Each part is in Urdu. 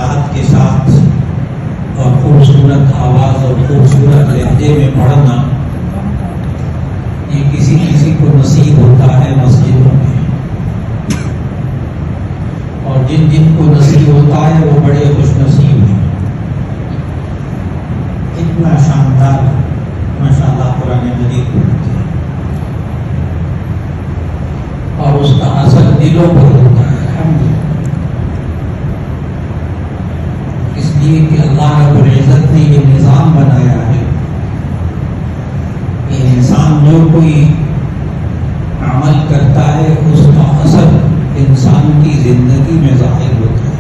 قراءت کے ساتھ اور خوبصورت آواز اور خوبصورت لہجے میں پڑھنا یہ کسی کسی کو نصیب ہوتا ہے مسجدوں میں، اور جن جن کو نصیب ہوتا ہے وہ بڑے خوش نصیب ہیں۔ اتنا شاندار ماشاءاللہ قرآن مجید پڑھتے ہیں اور اس کا اثر دلوں پر ہوتا ہے الحمدللہ، اس لیے کہ اللہ رب العزت نے یہ نظام بنایا ہے کہ انسان جو کوئی عمل کرتا ہے اس کا اثر انسان کی زندگی میں ظاہر ہوتا ہے۔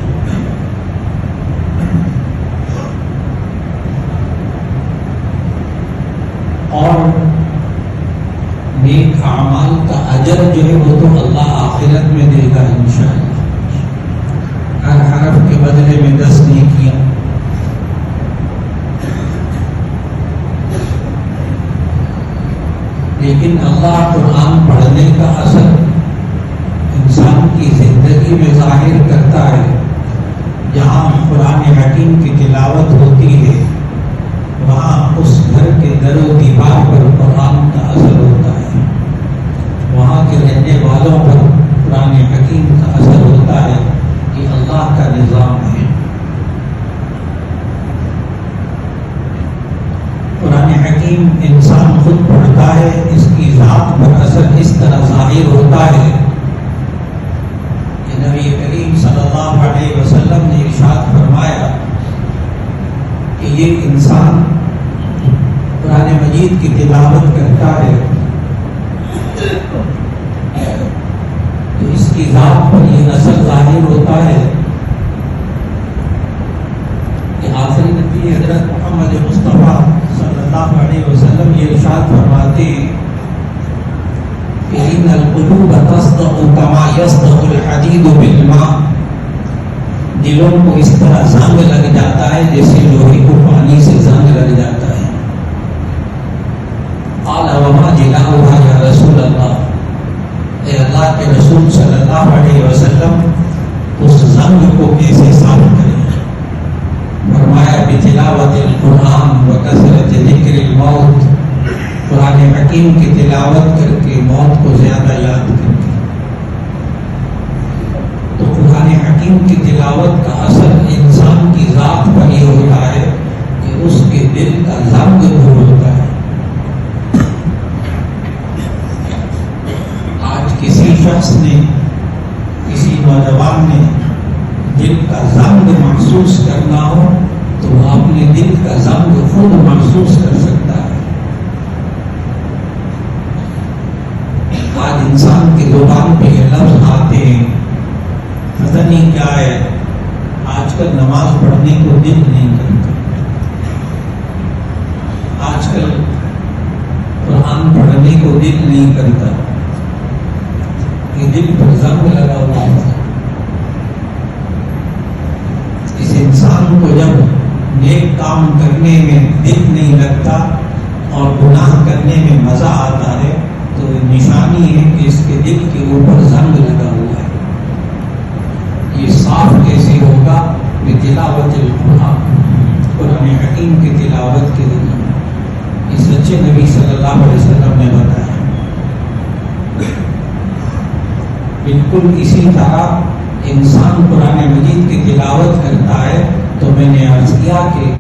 اور نیک اعمال کا اجر جو ہے وہ تو اللہ آخرت میں دے گا انشاءاللہ، ہر حرف کے بدلے میں 10 نیکیاں۔ لیکن اللہ قرآن پڑھنے کا اثر انسان کی زندگی میں ظاہر کرتا ہے۔ جہاں قرآن حکیم کی تلاوت ہوتی ہے وہاں اس گھر کے در و دیوار پر قرآن کا اثر ہوتا ہے، وہاں کے رہنے والوں پر قرآن حکیم کا اثر ہوتا ہے۔ یہ اللہ کا نظام ہے۔ قرآن حکیم انسان خود پڑھتا ہے، اس کی ذات پر اثر اس طرح ظاہر ہوتا ہے کہ نبی کریم صلی اللہ علیہ وسلم نے ارشاد فرمایا کہ یہ انسان قرآن مجید کی تلاوت کرتا ہے تو اس کی ذات پر یہ اثر ظاہر ہوتا ہے کہ آخری نبی حضرت محمد مصطفیٰ صلی اللہ علیہ وسلم یہ ارشاد فرماتے ہیں کہ ان القلوب تصدع كما يصدع الحديد بالماء، دلوں کو اس طرح زنگ لگ جاتا ہے جیسے لوہے کو پانی سے زنگ لگ جاتا ہے۔ قال وما جلاؤها یا رسول اللہ، اے اللہ کے رسول صلی اللہ علیہ وسلم اس زنگ کو کیسے صاف کریں؟ فرمایا بتلاوت القرآن وکثرت ذکر الموت، قرآن حکیم کی تلاوت کر کے موت کو زیادہ یاد کر کے۔ تو قرآن حکیم کی تلاوت کا اثر انسان کی ذات پر یہ ہوتا ہے کہ اس کے دل کا زنگ دور ہوتا ہے۔ آج کسی شخص نے، کسی نوجوان نے دل کا زنگ محسوس کرنا ہو تو وہ اپنے دل کا زنگ خود محسوس کر سکتا ہے۔ آج انسان کی زبان پہ یہ لفظ آتے ہیں، پتہ نہیں کیا ہے، آج کل نماز پڑھنے کو دل نہیں کرتا، آج کل قرآن پڑھنے کو دل نہیں کرتا، یہ دل پر زنگ لگا ہوا ہے۔ اس انسان کو جب نیک کام کرنے میں دل نہیں لگتا اور گناہ کرنے میں مزہ آتا ہے تو نشانی ہے کہ اس کے دل کے اوپر زنگ لگا ہوا ہے۔ یہ صاف کیسے ہوگا؟ بتلاوت القرآن، قرآن حکیم کی تلاوت کے ذریعے۔ یہ سچے نبی صلی اللہ علیہ وسلم نے بتایا۔ بالکل اسی طرح انسان قرآن مجید کی تلاوت کرتا ہے تو میں نے عرض کیا کہ